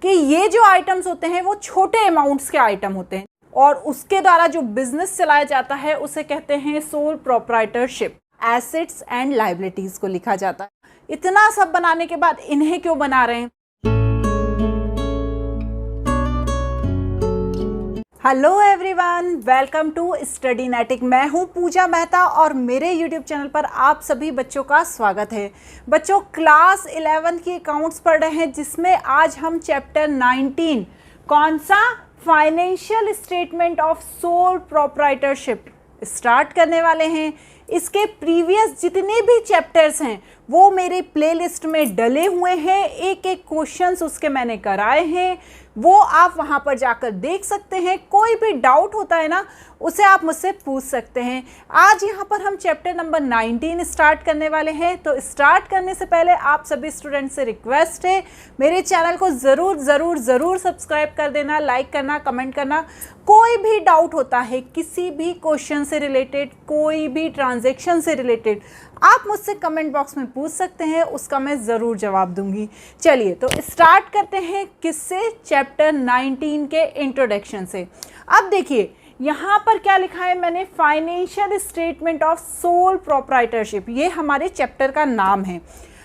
कि ये जो आइटम्स होते हैं वो छोटे अमाउंट्स के आइटम होते हैं और उसके द्वारा जो बिजनेस चलाया जाता है उसे कहते हैं sole proprietorship. Assets and liabilities को लिखा जाता है। इतना सब बनाने के बाद इन्हें क्यों बना रहे हैं? Hello everyone, welcome to Studynetic. मैं हूं पूजा मेहता और मेरे यूट्यूब चैनल पर आप सभी बच्चों का स्वागत है। बच्चों, क्लास 11 की अकाउंट्स पढ़ रहे हैं जिसमें आज हम चैप्टर 19 कौन सा, financial statement of sole proprietorship start करने वाले हैं। इसके प्रीवियस जितने भी चैप्टर्स हैं वो मेरे प्लेलिस्ट में डले हुए हैं, एक एक क्वेश्चंस उसके मैंने कराए हैं, वो आप वहाँ पर जाकर देख सकते हैं। कोई भी डाउट होता है ना उसे आप मुझसे पूछ सकते हैं। आज यहाँ पर हम चैप्टर नंबर 19 स्टार्ट करने वाले हैं। तो स्टार्ट करने से पहले आप सभी स्टूडेंट से रिक्वेस्ट है, मेरे चैनल को ज़रूर सब्सक्राइब कर देना, लाइक करना, कमेंट करना। कोई भी डाउट होता है किसी भी क्वेश्चन से रिलेटेड, कोई भी ट्रांजैक्शन से रिलेटेड, आप मुझसे कमेंट बॉक्स में पूछ सकते हैं, उसका मैं ज़रूर जवाब दूंगी। चलिए तो स्टार्ट करते हैं किससे, चैप्टर 19 के इंट्रोडक्शन से। अब देखिए यहाँ पर क्या लिखा है मैंने, financial statement of sole proprietorship, ये हमारे चैप्टर का नाम है।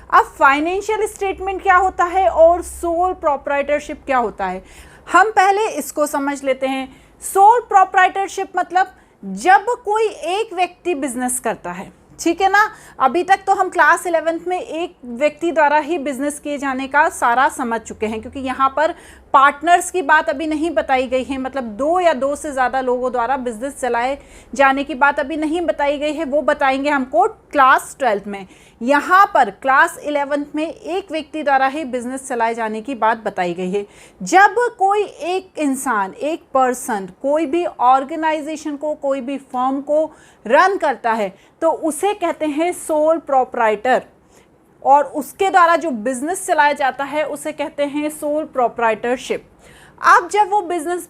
अब फाइनेंशियल स्टेटमेंट क्या होता है और सोल प्रोप्राइटरशिप क्या होता है, हम पहले इसको समझ लेते हैं। सोल प्रोप्राइटरशिप मतलब जब कोई एक व्यक्ति बिजनेस करता है, ठीक है ना। अभी तक तो हम क्लास 11th में एक व्यक्ति द्वारा ही बिजनेस किए जाने का सारा समझ चुके हैं, क्योंकि यहाँ पर पार्टनर्स की बात अभी नहीं बताई गई है, मतलब दो या दो से ज़्यादा लोगों द्वारा बिजनेस चलाए जाने की बात अभी नहीं बताई गई है, वो बताएंगे हमको क्लास 12th में। यहाँ पर क्लास 11th में एक व्यक्ति द्वारा ही बिजनेस चलाए जाने की बात बताई गई है। जब कोई एक इंसान, एक पर्सन, कोई भी ऑर्गेनाइजेशन को, कोई भी फर्म को रन करता है तो उसे कहते हैं सोल प्रोप्राइटर, और उसके द्वारा जो बिजनेस चलाया जाता है उसे कहते हैं सोल प्रोप्राइटरशिप। अब जब वो बिजनेस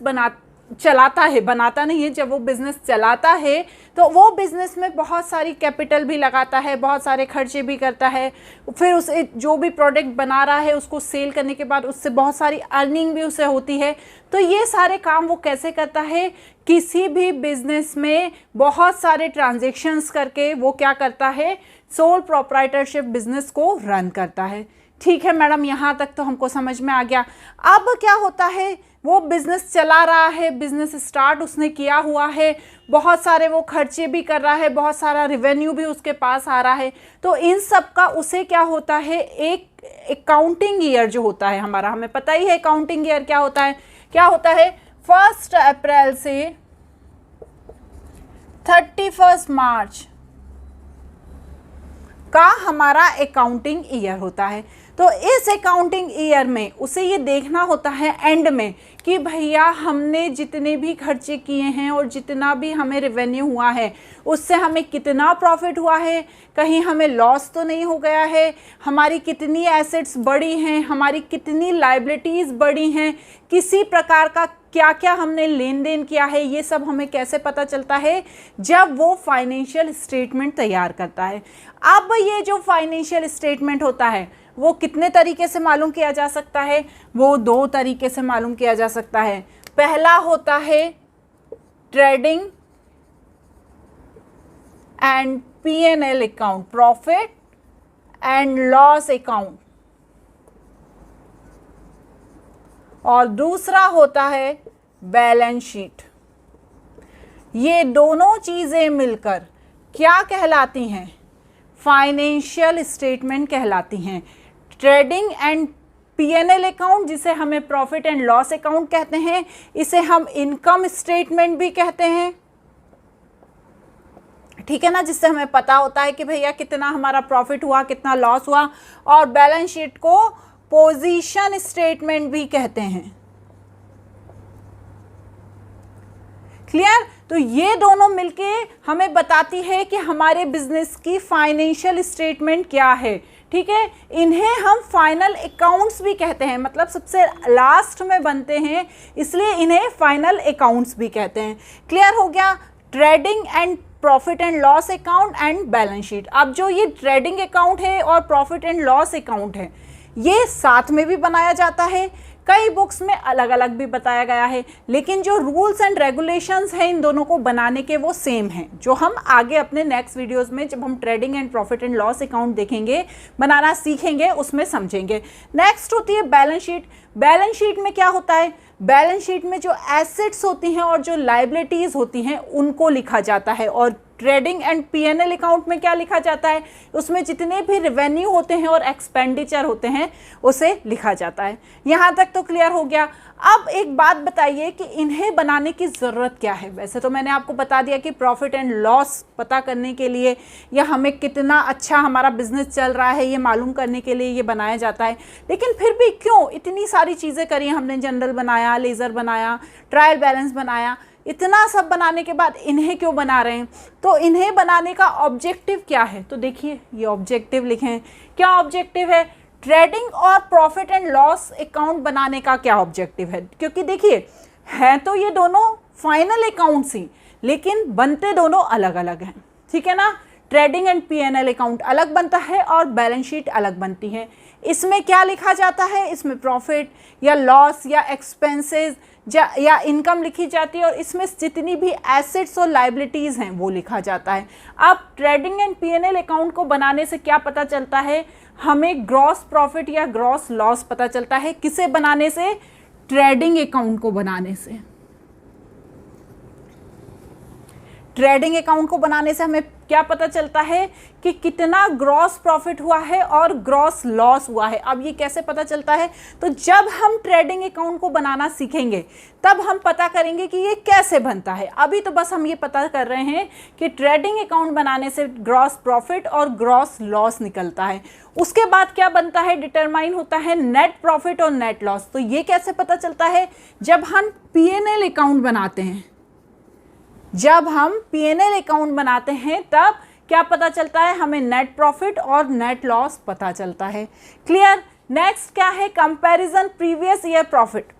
चलाता है, बनाता नहीं है, जब वो बिज़नेस चलाता है तो वो बिज़नेस में बहुत सारी कैपिटल भी लगाता है, बहुत सारे खर्चे भी करता है, फिर उसे जो भी प्रोडक्ट बना रहा है उसको सेल करने के बाद उससे बहुत सारी अर्निंग भी उसे होती है। तो ये सारे काम वो कैसे करता है, किसी भी बिज़नेस में बहुत सारे ट्रांजेक्शन्स करके वो क्या करता है, सोल प्रोप्राइटरशिप बिज़नेस को रन करता है। ठीक है मैडम, यहाँ तक तो हमको समझ में आ गया। अब क्या होता है, वो बिज़नेस चला रहा है, बिज़नेस स्टार्ट उसने किया हुआ है, बहुत सारे वो खर्चे भी कर रहा है, बहुत सारा रिवेन्यू भी उसके पास आ रहा है। तो इन सब का उसे क्या होता है, एक अकाउंटिंग ईयर जो होता है हमारा, हमें पता ही है अकाउंटिंग ईयर क्या होता है। क्या होता है, 1 अप्रैल से 31 मार्च का हमारा अकाउंटिंग ईयर होता है। तो इस अकाउंटिंग ईयर में उसे ये देखना होता है एंड में कि भैया हमने जितने भी खर्चे किए हैं और जितना भी हमें रेवेन्यू हुआ है उससे हमें कितना प्रॉफिट हुआ है, कहीं हमें लॉस तो नहीं हो गया है, हमारी कितनी एसेट्स बढ़ी हैं, हमारी कितनी लायबिलिटीज़ बढ़ी हैं, किसी प्रकार का क्या क्या हमने लेन देन किया है, ये सब हमें कैसे पता चलता है, जब वो फाइनेंशियल स्टेटमेंट तैयार करता है। अब ये जो फाइनेंशियल स्टेटमेंट होता है वो कितने तरीके से मालूम किया जा सकता है, वो 2 तरीके से मालूम किया जा सकता है। पहला होता है trading and P&L account, profit and loss account, और दूसरा होता है बैलेंस शीट। ये दोनों चीज़ें मिलकर क्या कहलाती हैं, फाइनेंशियल स्टेटमेंट कहलाती हैं। ट्रेडिंग एंड P&L अकाउंट, जिसे हमें प्रॉफिट एंड लॉस अकाउंट कहते हैं, इसे हम इनकम स्टेटमेंट भी कहते हैं, ठीक है ना, जिससे हमें पता होता है कि भैया कितना हमारा प्रॉफिट हुआ, कितना लॉस हुआ। और बैलेंस शीट को पोजीशन स्टेटमेंट भी कहते हैं। क्लियर? तो ये दोनों मिलके हमें बताती है कि हमारे बिजनेस की फाइनेंशियल स्टेटमेंट क्या है। ठीक है, इन्हें हम फाइनल अकाउंट्स भी कहते हैं, मतलब सबसे लास्ट में बनते हैं, इसलिए इन्हें फाइनल अकाउंट्स भी कहते हैं। क्लियर हो गया? Trading and profit and loss account and balance sheet. अब जो ये ट्रेडिंग अकाउंट है और प्रॉफिट एंड लॉस अकाउंट है, ये साथ में भी बनाया जाता है। कई बुक्स में अलग अलग भी बताया गया है, लेकिन जो रूल्स एंड रेगुलेशंस हैं इन दोनों को बनाने के वो सेम हैं, जो हम आगे अपने नेक्स्ट वीडियोस में जब हम trading and profit and loss account देखेंगे, बनाना सीखेंगे, उसमें समझेंगे। नेक्स्ट होती है बैलेंस शीट। बैलेंस शीट में क्या होता है? बैलेंस शीट में जो एसेट्स होती हैं और जो लायबिलिटीज़ होती हैं उनको लिखा जाता है। और ट्रेडिंग एंड पीएनएल अकाउंट में क्या लिखा जाता है? उसमें जितने भी रेवेन्यू होते हैं और एक्सपेंडिचर होते हैं उसे लिखा जाता है। यहाँ तक तो क्लियर हो गया। अब एक बात बताइए कि इन्हें बनाने की ज़रूरत क्या है? वैसे तो मैंने आपको बता दिया कि प्रॉफिट एंड लॉस पता करने के लिए या हमें कितना अच्छा हमारा बिजनेस चल रहा है ये मालूम करने के लिए ये बनाया जाता है, लेकिन फिर भी क्यों इतनी सारी चीज़ें करी? हमने जनरल बनाया, लेज़र बनाया, ट्रायल बैलेंस बनाया, इतना सब बनाने के बाद इन्हें क्यों बना रहे हैं? तो इन्हें बनाने का ऑब्जेक्टिव क्या है? तो देखिए ये ऑब्जेक्टिव लिखें। क्या ऑब्जेक्टिव है? ट्रेडिंग और प्रॉफिट एंड लॉस अकाउंट बनाने का क्या ऑब्जेक्टिव है? क्योंकि देखिए हैं तो ये दोनों फाइनल अकाउंट्स ही, लेकिन बनते दोनों अलग अलग हैं, ठीक है ना। ट्रेडिंग एंड पीएनएल अकाउंट अलग बनता है और बैलेंस शीट अलग बनती है। इसमें क्या लिखा जाता है? इसमें प्रॉफिट या लॉस या एक्सपेंसेस या इनकम लिखी जाती है और इसमें जितनी भी एसेट्स और लायबिलिटीज़ हैं वो लिखा जाता है। अब ट्रेडिंग एंड पीएनएल अकाउंट को बनाने से क्या पता चलता है? हमें ग्रॉस प्रॉफिट या ग्रॉस लॉस पता चलता है। किसे बनाने से? ट्रेडिंग अकाउंट को बनाने से। ट्रेडिंग अकाउंट को बनाने से हमें क्या पता चलता है कि कितना ग्रॉस प्रॉफिट हुआ है और ग्रॉस लॉस हुआ है। अब ये कैसे पता चलता है? तो जब हम ट्रेडिंग अकाउंट को बनाना सीखेंगे तब हम पता करेंगे कि ये कैसे बनता है। अभी तो बस हम ये पता कर रहे हैं कि ट्रेडिंग अकाउंट बनाने से ग्रॉस प्रॉफिट और ग्रॉस लॉस निकलता है। उसके बाद क्या बनता है? डिटरमाइन होता है नेट प्रॉफिट और नेट लॉस। तो ये कैसे पता चलता है? जब हम पीएनएल अकाउंट बनाते हैं, जब हम पीएनएल अकाउंट बनाते हैं तब क्या पता चलता है? हमें नेट प्रॉफिट और नेट लॉस पता चलता है। क्लियर। नेक्स्ट क्या है? Comparison previous year profit.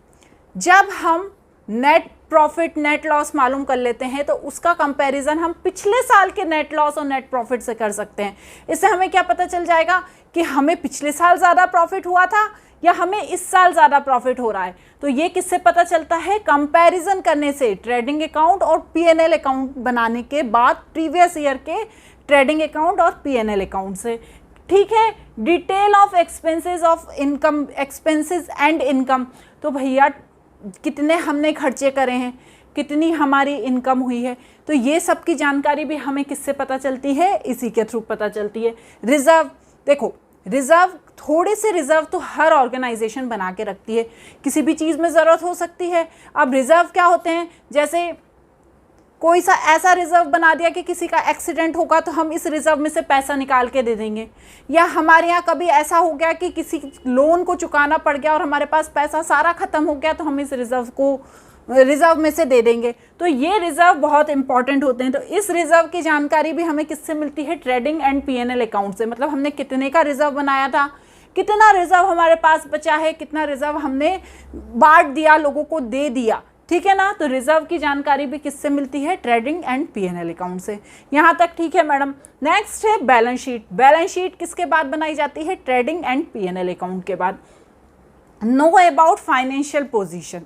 जब हम नेट प्रॉफिट नेट लॉस मालूम कर लेते हैं तो उसका कंपैरिजन हम पिछले साल के नेट लॉस और नेट प्रॉफिट से कर सकते हैं। इससे हमें क्या पता चल जाएगा कि हमें पिछले साल ज़्यादा प्रॉफिट हुआ था या हमें इस साल ज़्यादा प्रॉफिट हो रहा है। तो ये किससे पता चलता है? कंपैरिजन करने से। ट्रेडिंग अकाउंट और पीएनएल अकाउंट बनाने के बाद प्रीवियस ईयर के ट्रेडिंग अकाउंट और पीएनएल अकाउंट से। ठीक है। Detail of expenses of income, expenses and income. तो भैया कितने हमने खर्चे करे हैं, कितनी हमारी इनकम हुई है, तो ये सब की जानकारी भी हमें किससे पता चलती है? इसी के थ्रू पता चलती है। रिजर्व, देखो रिजर्व, थोड़े से रिजर्व तो हर ऑर्गेनाइजेशन बना के रखती है, किसी भी चीज़ में ज़रूरत हो सकती है। अब रिजर्व क्या होते हैं? जैसे कोई सा ऐसा रिजर्व बना दिया कि किसी का एक्सीडेंट होगा तो हम इस रिजर्व में से पैसा निकाल के दे देंगे, या हमारे यहाँ कभी ऐसा हो गया कि किसी लोन को चुकाना पड़ गया और हमारे पास पैसा सारा ख़त्म हो गया तो हम इस रिजर्व में से दे देंगे। तो ये रिजर्व बहुत इंपॉर्टेंट होते हैं। तो इस रिजर्व की जानकारी भी हमें किससे मिलती है? ट्रेडिंग एंड पीएनएल अकाउंट से। मतलब हमने कितने का रिजर्व बनाया था, कितना रिजर्व हमारे पास बचा है, कितना रिजर्व हमने बांट दिया, लोगों को दे दिया, ठीक है ना। तो रिजर्व की जानकारी भी किससे मिलती है? ट्रेडिंग एंड पीएनएल अकाउंट से। यहाँ तक ठीक है मैडम। नेक्स्ट है बैलेंस शीट। बैलेंस शीट किसके बाद बनाई जाती है? ट्रेडिंग एंड पीएनएल अकाउंट के बाद। नो अबाउट फाइनेंशियल पोजीशन,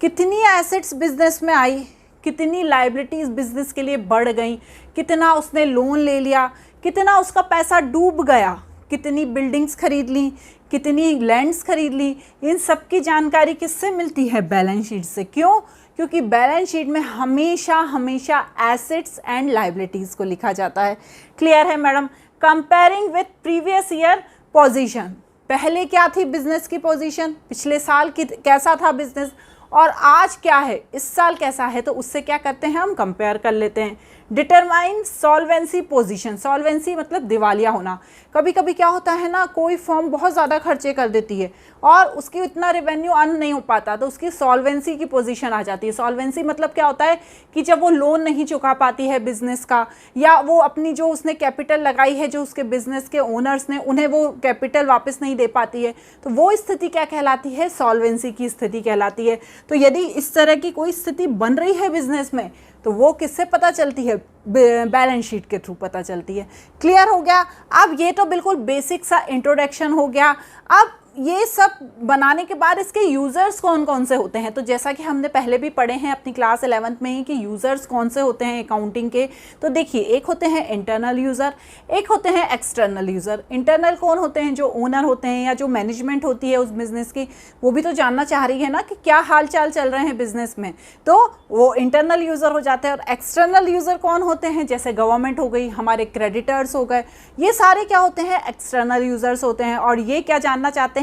कितनी एसेट्स बिजनेस में आई, कितनी लायबिलिटीज़ बिजनेस के लिए बढ़ गई, कितना उसने लोन ले लिया, कितना उसका पैसा डूब गया, कितनी बिल्डिंग्स खरीद ली, कितनी लैंड्स खरीद ली, इन सब की जानकारी किससे मिलती है? बैलेंस शीट से। क्यों? क्योंकि बैलेंस शीट में हमेशा हमेशा एसेट्स एंड लायबिलिटीज़ को लिखा जाता है। क्लियर है madam. Comparing with previous year position, पहले क्या थी बिजनेस की पोजीशन, पिछले साल की कैसा था बिजनेस और आज क्या है, इस साल कैसा है, तो उससे क्या करते हैं? हम कंपेयर कर लेते हैं। Determine solvency position. सॉल्वेंसी मतलब दिवालिया होना। कभी कभी क्या होता है ना, कोई फर्म बहुत ज़्यादा खर्चे कर देती है और उसकी इतना रेवेन्यू अर्न नहीं हो पाता तो उसकी सॉल्वेंसी की पोजीशन आ जाती है। सॉल्वेंसी मतलब क्या होता है कि जब वो लोन नहीं चुका पाती है बिजनेस का, या वो अपनी जो उसने कैपिटल लगाई है, जो उसके बिजनेस के ओनर्स ने, उन्हें वो कैपिटल वापस नहीं दे पाती है, तो वो स्थिति क्या कहलाती है? सॉल्वेंसी की स्थिति कहलाती है। तो यदि इस तरह की कोई स्थिति बन रही है बिजनेस में तो वो किससे पता चलती है? बैलेंस शीट के थ्रू पता चलती है। क्लियर हो गया। अब ये तो बिल्कुल बेसिक सा इंट्रोडक्शन हो गया। अब ये सब बनाने के बाद इसके यूज़र्स कौन कौन से होते हैं, तो जैसा कि हमने पहले भी पढ़े हैं अपनी क्लास 11th में ही कि यूज़र्स कौन से होते हैं अकाउंटिंग के। तो देखिए, एक होते हैं इंटरनल यूज़र, एक होते हैं एक्सटर्नल यूज़र। इंटरनल कौन होते हैं? जो ओनर होते हैं या जो मैनेजमेंट होती है उस बिज़नेस की, वो भी तो जानना चाह रही है ना कि क्या हाल चाल चल रहे हैं बिज़नेस में, तो वो इंटरनल यूज़र हो जाते हैं। और एक्सटर्नल यूज़र कौन होते हैं? जैसे गवर्नमेंट हो गई, हमारे क्रेडिटर्स हो गए, ये सारे क्या होते हैं? एक्सटर्नल यूज़र्स होते हैं। और ये क्या जानना चाहते हैं?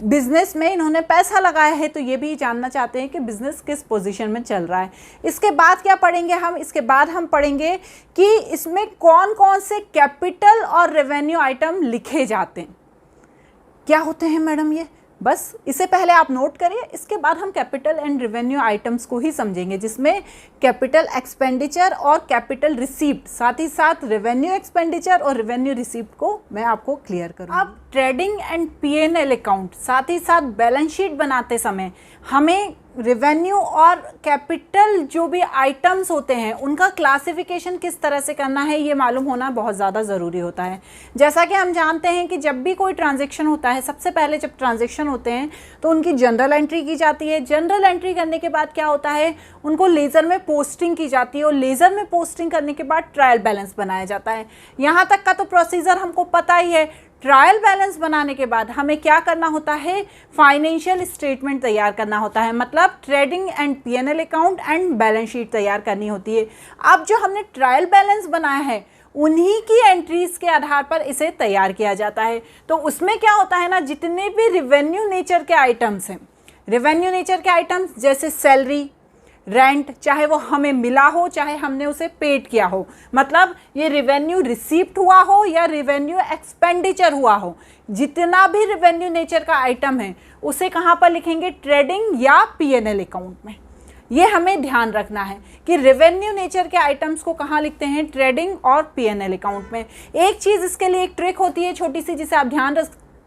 बिजनेस में इन्होंने पैसा लगाया है, तो ये भी जानना चाहते हैं कि बिजनेस किस पोजीशन में चल रहा है। इसके बाद क्या पढ़ेंगे हम? इसके बाद हम पढ़ेंगे कि इसमें कौन कौन से कैपिटल और रेवेन्यू आइटम लिखे जाते हैं। क्या होते हैं मैडम ये? बस इसे पहले आप नोट करिए, इसके बाद हम कैपिटल एंड रेवेन्यू आइटम्स को ही समझेंगे, जिसमें कैपिटल एक्सपेंडिचर और कैपिटल रिसीप्ट, साथ ही साथ रेवेन्यू एक्सपेंडिचर और रेवेन्यू रिसीप्ट को मैं आपको क्लियर करूँगा। अब ट्रेडिंग एंड P&L अकाउंट, साथ ही साथ बैलेंस शीट बनाते समय हमें रेवेन्यू और कैपिटल जो भी आइटम्स होते हैं उनका क्लासिफिकेशन किस तरह से करना है, ये मालूम होना बहुत ज़्यादा ज़रूरी होता है। जैसा कि हम जानते हैं कि जब भी कोई ट्रांजैक्शन होता है, सबसे पहले जब ट्रांजैक्शन होते हैं तो उनकी जनरल एंट्री की जाती है। जनरल एंट्री करने के बाद क्या होता है? उनको लेज़र में पोस्टिंग की जाती है, और लेज़र में पोस्टिंग करने के बाद ट्रायल बैलेंस बनाया जाता है। यहाँ तक का तो प्रोसीजर हमको पता ही है। ट्रायल बैलेंस बनाने के बाद हमें क्या करना होता है? फाइनेंशियल स्टेटमेंट तैयार करना होता है, मतलब trading and P&L account and balance sheet तैयार करनी होती है। अब जो हमने ट्रायल बैलेंस बनाया है उन्हीं की एंट्रीज के आधार पर इसे तैयार किया जाता है। तो उसमें क्या होता है ना, जितने भी रेवेन्यू नेचर के आइटम्स हैं, रेवेन्यू नेचर के आइटम्स जैसे सैलरी, रेंट, चाहे वो हमें मिला हो चाहे हमने उसे पेड किया हो, मतलब ये रेवेन्यू रिसीप्ट हुआ हो या रेवेन्यू एक्सपेंडिचर हुआ हो, जितना भी रेवेन्यू नेचर का आइटम है उसे कहाँ पर लिखेंगे? ट्रेडिंग या P&L अकाउंट में। ये हमें ध्यान रखना है कि रेवेन्यू नेचर के आइटम्स को कहाँ लिखते हैं? ट्रेडिंग और P&L अकाउंट में। एक चीज़ इसके लिए एक ट्रिक होती है छोटी सी, जिसे आप ध्यान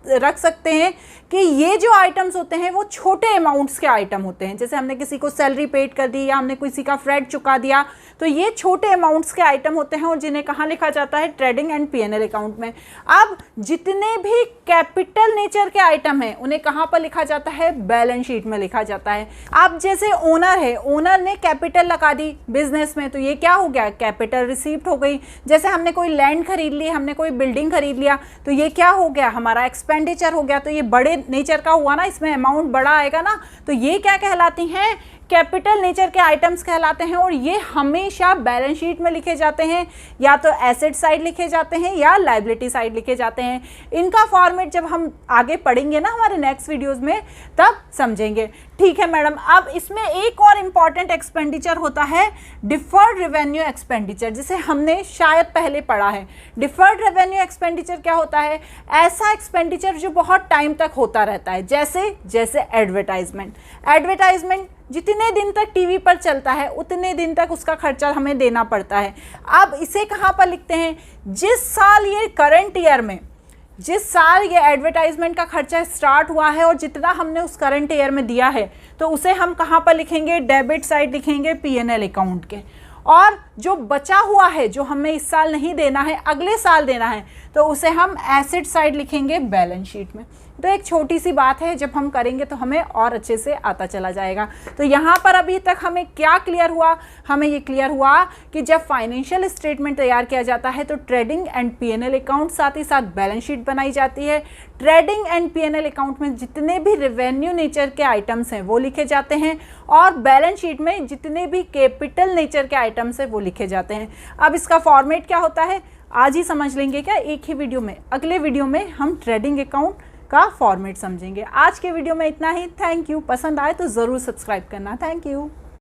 रख सकते हैं कि ये जो आइटम्स होते हैं वो छोटे अमाउंट्स के आइटम होते हैं। जैसे हमने किसी को सैलरी पेड कर दी या हमने किसी का फ्रेड चुका दिया, तो ये छोटे अमाउंट्स के आइटम होते हैं और जिन्हें कहाँ लिखा जाता है? ट्रेडिंग एंड P&L अकाउंट में। अब जितने भी कैपिटल नेचर के आइटम हैं उन्हें कहाँ पर लिखा जाता है? बैलेंस शीट में लिखा जाता है। अब जैसे ओनर है, ओनर ने कैपिटल लगा दी बिजनेस में, तो ये क्या हो गया? कैपिटल रिसीप्ट हो गई। जैसे हमने कोई लैंड खरीद ली, हमने कोई बिल्डिंग खरीद लिया, तो ये क्या हो गया? हमारा एक्सपेंडिचर हो गया। तो ये बड़े नेचर का हुआ ना, इसमें अमाउंट बड़ा आएगा ना, तो ये क्या कहलाती हैं? कैपिटल नेचर के आइटम्स कहलाते हैं। और ये हमेशा बैलेंस शीट में लिखे जाते हैं, या तो एसेट साइड लिखे जाते हैं या लायबिलिटी साइड लिखे जाते हैं। इनका फॉर्मेट जब हम आगे पढ़ेंगे ना हमारे नेक्स्ट वीडियोस में, तब समझेंगे। ठीक है मैडम। अब इसमें एक और इम्पॉर्टेंट एक्सपेंडिचर होता है डिफर्ड रेवेन्यू एक्सपेंडिचर, जिसे हमने शायद पहले पढ़ा है। डिफर्ड रेवेन्यू एक्सपेंडिचर क्या होता है? ऐसा एक्सपेंडिचर जो बहुत टाइम तक होता रहता है, जैसे एडवर्टाइजमेंट। एडवर्टाइजमेंट जितने दिन तक टीवी पर चलता है उतने दिन तक उसका खर्चा हमें देना पड़ता है। अब इसे कहाँ पर लिखते हैं? जिस साल ये करंट ईयर में, जिस साल ये एडवर्टाइजमेंट का खर्चा स्टार्ट हुआ है और जितना हमने उस करंट ईयर में दिया है, तो उसे हम कहाँ पर लिखेंगे? डेबिट साइड लिखेंगे P&L अकाउंट के। और जो बचा हुआ है, जो हमें इस साल नहीं देना है, अगले साल देना है, तो उसे हम एसेट साइड लिखेंगे बैलेंस शीट में। तो एक छोटी सी बात है, जब हम करेंगे तो हमें और अच्छे से आता चला जाएगा। तो यहाँ पर अभी तक हमें क्या क्लियर हुआ? हमें ये क्लियर हुआ कि जब फाइनेंशियल स्टेटमेंट तैयार किया जाता है तो ट्रेडिंग एंड P&L अकाउंट, साथ ही साथ बैलेंस शीट बनाई जाती है। ट्रेडिंग एंड P&L अकाउंट में जितने भी रेवेन्यू नेचर के आइटम्स हैं वो लिखे जाते हैं, और बैलेंस शीट में जितने भी कैपिटल नेचर के आइटम्स हैं वो लिखे जाते हैं। अब इसका फॉर्मेट क्या होता है आज ही समझ लेंगे क्या? एक ही वीडियो में। अगले वीडियो में हम ट्रेडिंग अकाउंट का फॉर्मेट समझेंगे। आज के वीडियो में इतना ही। Thank you. पसंद आए तो ज़रूर सब्सक्राइब करना। Thank you.